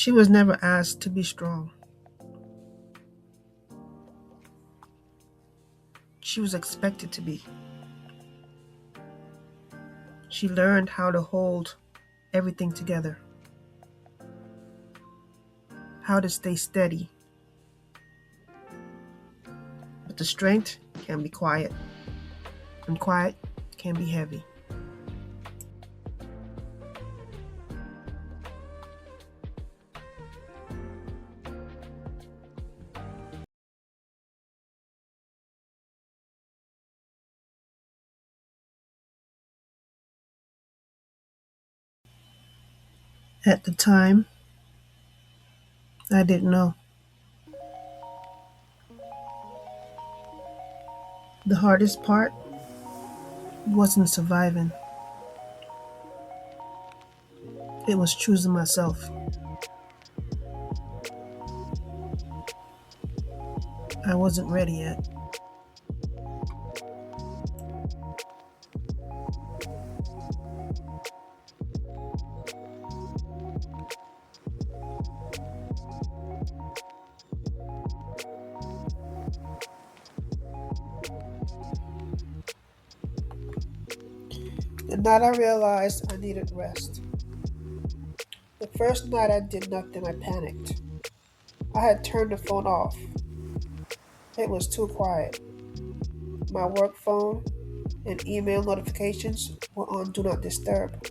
She was never asked to be strong. She was expected to be. She learned how to hold everything together, how to stay steady. But the strength can be quiet, and quiet can be heavy. At the time, I didn't know. The hardest part wasn't surviving, it was choosing myself. I wasn't ready yet. The night I realized I needed rest. The first night I did nothing, I panicked. I had turned the phone off. It was too quiet. My work phone and email notifications were on Do Not Disturb.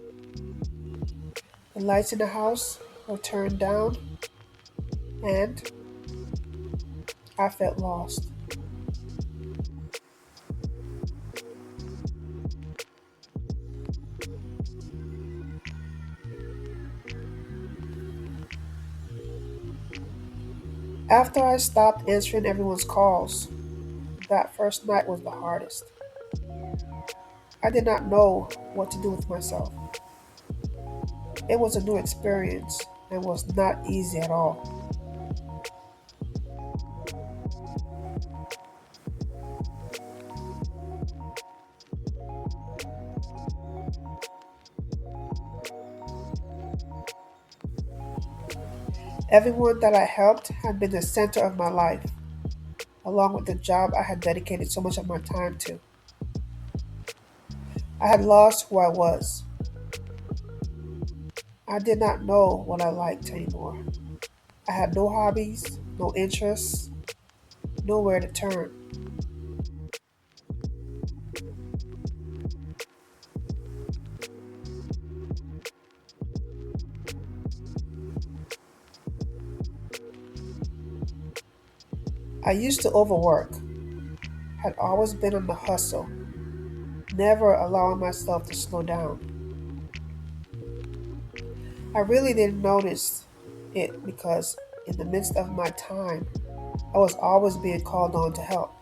The lights in the house were turned down, and I felt lost. After I stopped answering everyone's calls, that first night was the hardest. I did not know what to do with myself. It was a new experience and was not easy at all. Everyone that I helped had been the center of my life, along with the job I had dedicated so much of my time to. I had lost who I was. I did not know what I liked anymore. I had no hobbies, no interests, nowhere to turn. I used to overwork, had always been on the hustle, never allowing myself to slow down. I really didn't notice it because in the midst of my time, I was always being called on to help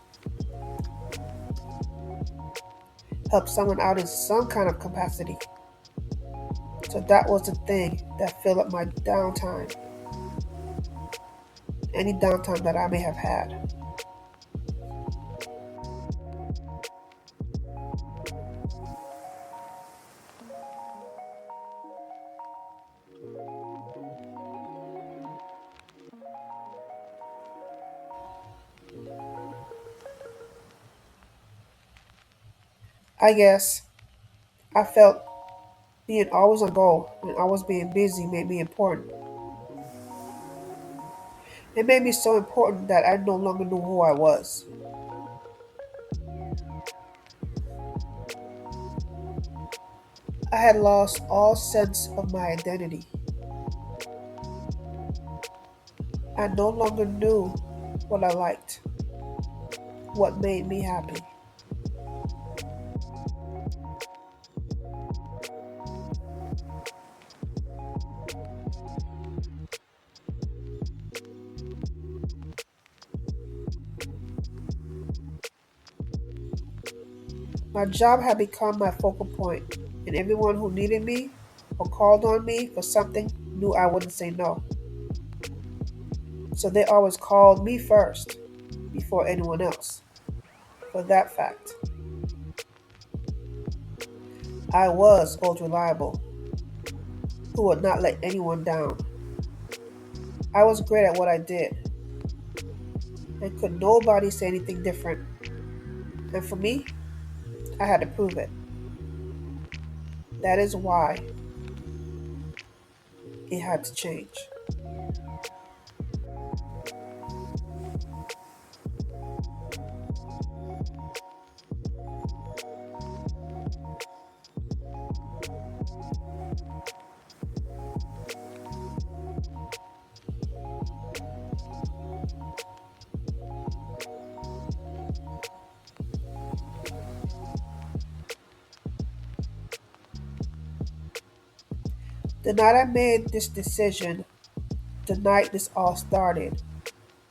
someone out in some kind of capacity. So that was the thing that filled up my downtime, any downtime that I may have had. I guess I felt being always on go and always being busy made me important. It made me so important that I no longer knew who I was. I had lost all sense of my identity. I no longer knew what I liked, what made me happy. My job had become my focal point, and everyone who needed me or called on me for something knew I wouldn't say no. So they always called me first before anyone else. For that fact, I was old reliable, who would not let anyone down. I was great at what I did, and could nobody say anything different. And for me, I had to prove it. That is why it had to change. The night I made this decision, the night this all started,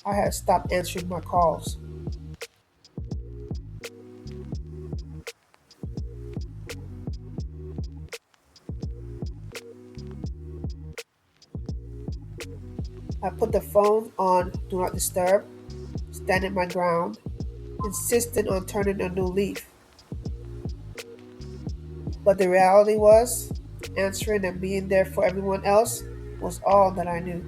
I had stopped answering my calls. I put the phone on Do Not Disturb, standing my ground, insisting on turning a new leaf. But the reality was, answering and being there for everyone else was all that I knew.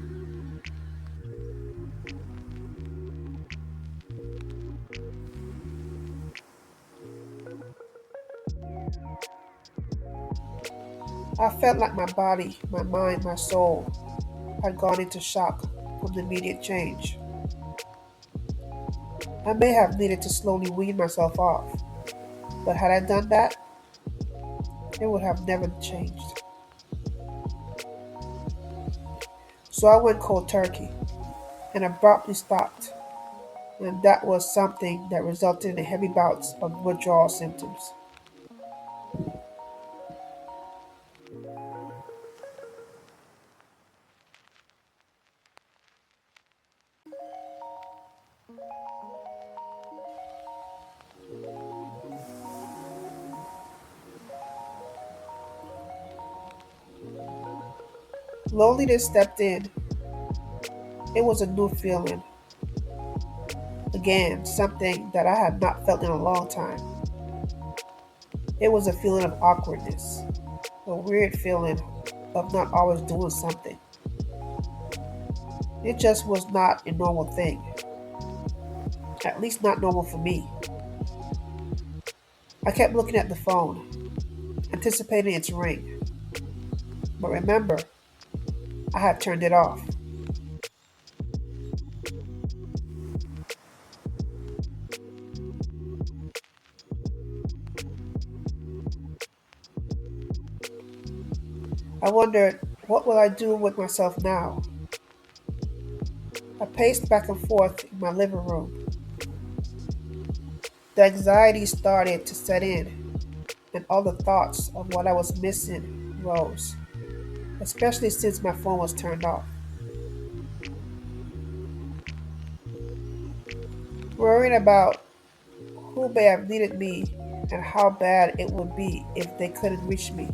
I felt like my body, my mind, my soul had gone into shock from the immediate change. I may have needed to slowly wean myself off, but had I done that, it would have never changed. So I went cold turkey and abruptly stopped, and that was something that resulted in heavy bouts of withdrawal symptoms. Loneliness stepped in. It was a new feeling. Again, something that I had not felt in a long time. It was a feeling of awkwardness, a weird feeling of not always doing something. It just was not a normal thing, at least not normal for me. I kept looking at the phone, anticipating its ring, but remember, I had turned it off. I wondered, what will I do with myself now? I paced back and forth in my living room. The anxiety started to set in, and all the thoughts of what I was missing rose, especially since my phone was turned off. Worrying about who may have needed me and how bad it would be if they couldn't reach me.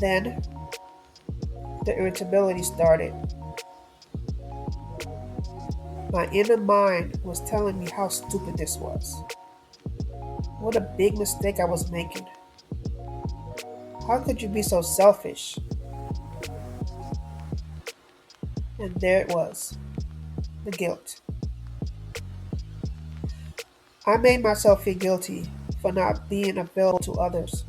Then the irritability started. My inner mind was telling me how stupid this was. What a big mistake I was making. How could you be so selfish? And there it was, the guilt. I made myself feel guilty for not being available to others,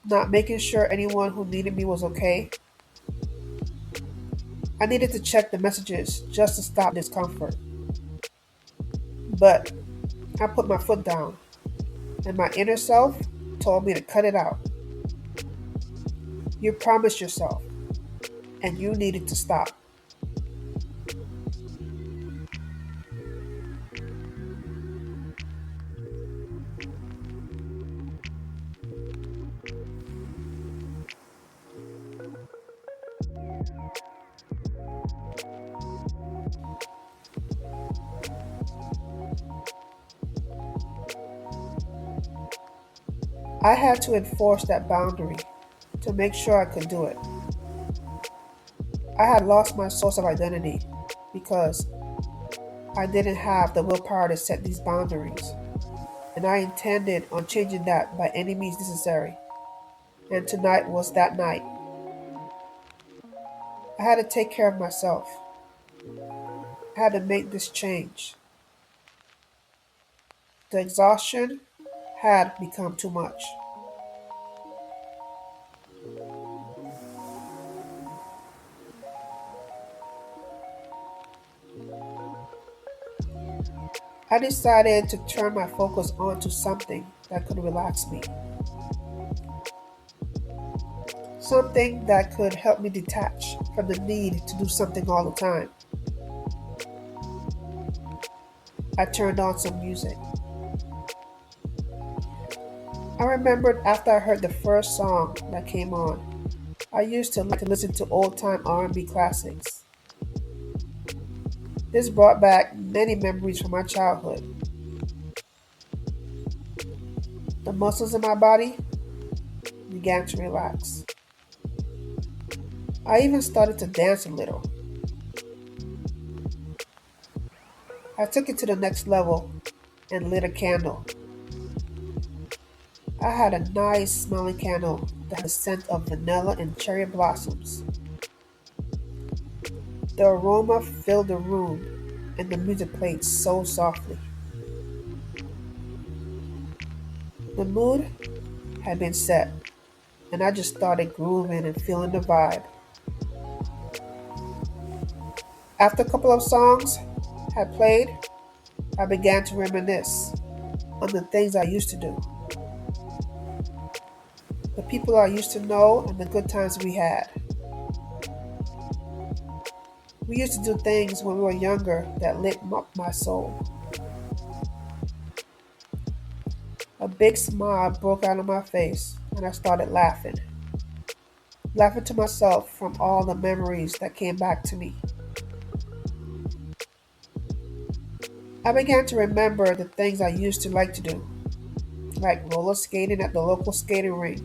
not making sure anyone who needed me was okay. I needed to check the messages just to stop discomfort. But I put my foot down, and my inner self told me to cut it out. You promised yourself, and you needed to stop. I had to enforce that boundary to make sure I could do it. I had lost my source of identity because I didn't have the willpower to set these boundaries, and I intended on changing that by any means necessary. And tonight was that night. I had to take care of myself. I had to make this change. The exhaustion had become too much. I decided to turn my focus onto something that could relax me, something that could help me detach from the need to do something all the time. I turned on some music. I remembered after I heard the first song that came on, I used to like to listen to old-time R&B classics. This brought back many memories from my childhood. The muscles in my body began to relax. I even started to dance a little. I took it to the next level and lit a candle. I had a nice smelling candle that had the scent of vanilla and cherry blossoms. The aroma filled the room and the music played so softly. The mood had been set and I just started grooving and feeling the vibe. After a couple of songs had played, I began to reminisce on the things I used to do, the people I used to know, and the good times we had. We used to do things when we were younger that lit up my soul. A big smile broke out on my face, and I started laughing, laughing to myself from all the memories that came back to me. I began to remember the things I used to like to do, like roller skating at the local skating rink,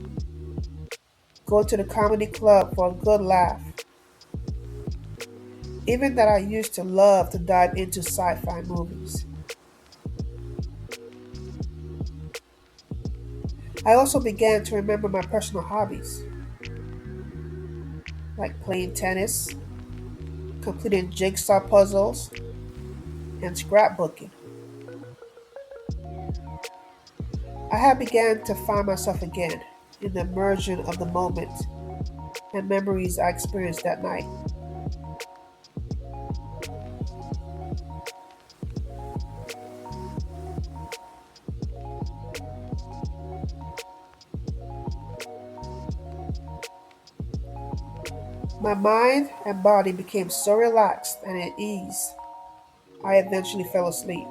go to the comedy club for a good laugh, even that I used to love to dive into sci fi movies. I also began to remember my personal hobbies, like playing tennis, completing jigsaw puzzles, and scrapbooking. I had begun to find myself again in the immersion of the moment and memories I experienced that night. My mind and body became so relaxed and at ease, I eventually fell asleep.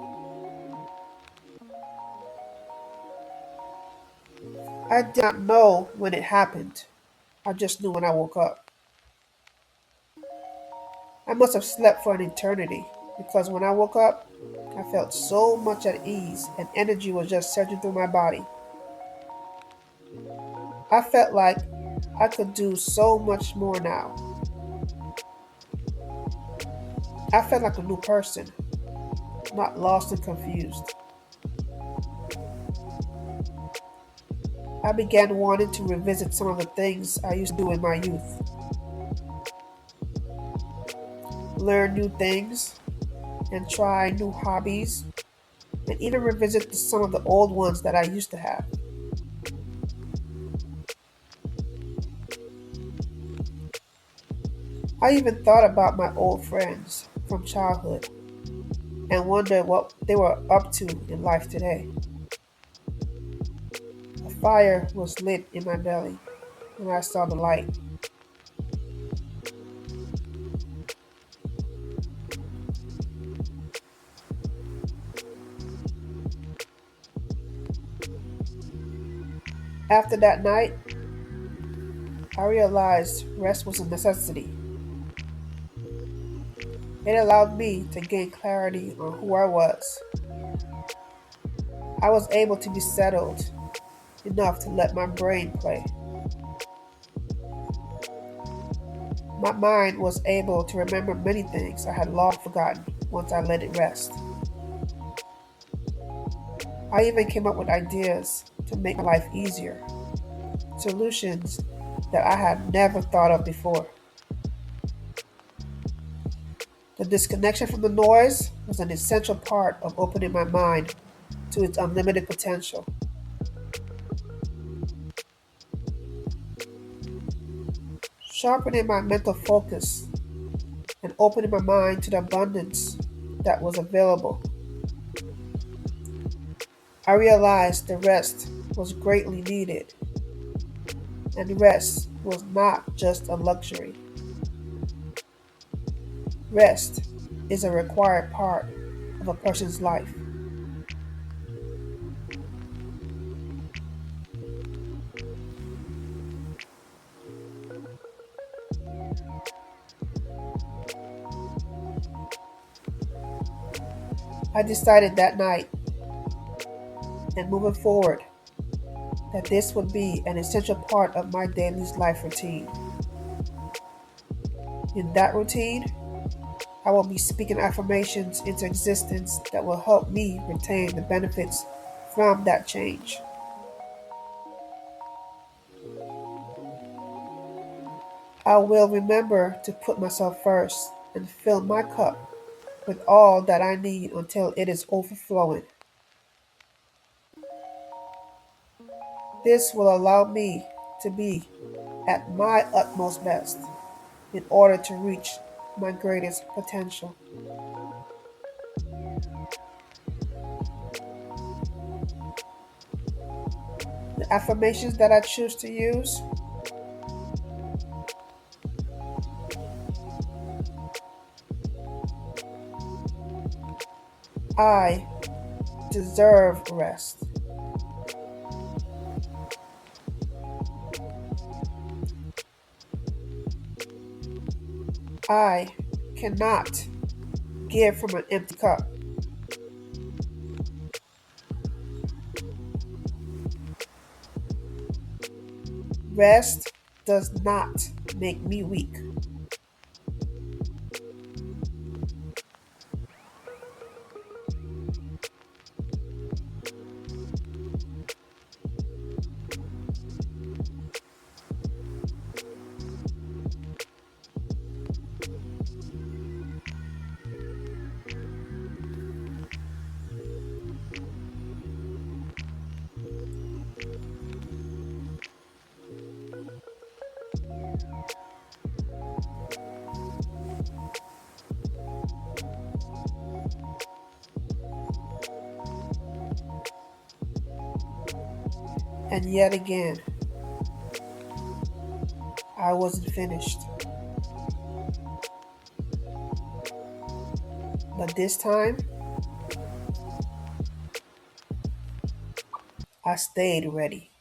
I did not know when it happened. I just knew when I woke up. I must have slept for an eternity because when I woke up, I felt so much at ease and energy was just surging through my body. I felt like I could do so much more now. I felt like a new person, not lost and confused. I began wanting to revisit some of the things I used to do in my youth, learn new things, and try new hobbies, and even revisit some of the old ones that I used to have. I even thought about my old friends from childhood and wondered what they were up to in life today. A fire was lit in my belly when I saw the light. After that night, I realized rest was a necessity. It allowed me to gain clarity on who I was. I was able to be settled enough to let my brain play. My mind was able to remember many things I had long forgotten once I let it rest. I even came up with ideas to make my life easier, solutions that I had never thought of before. The disconnection from the noise was an essential part of opening my mind to its unlimited potential. Sharpening my mental focus and opening my mind to the abundance that was available, I realized the rest was greatly needed, and rest was not just a luxury. Rest is a required part of a person's life. I decided that night and moving forward that this would be an essential part of my daily life routine. In that routine, I will be speaking affirmations into existence that will help me retain the benefits from that change. I will remember to put myself first and fill my cup with all that I need until it is overflowing. This will allow me to be at my utmost best in order to reach my greatest potential. The affirmations that I choose to use: I deserve rest. I cannot give from an empty cup. Rest does not make me weak. And yet again, I wasn't finished. But this time, I stayed ready.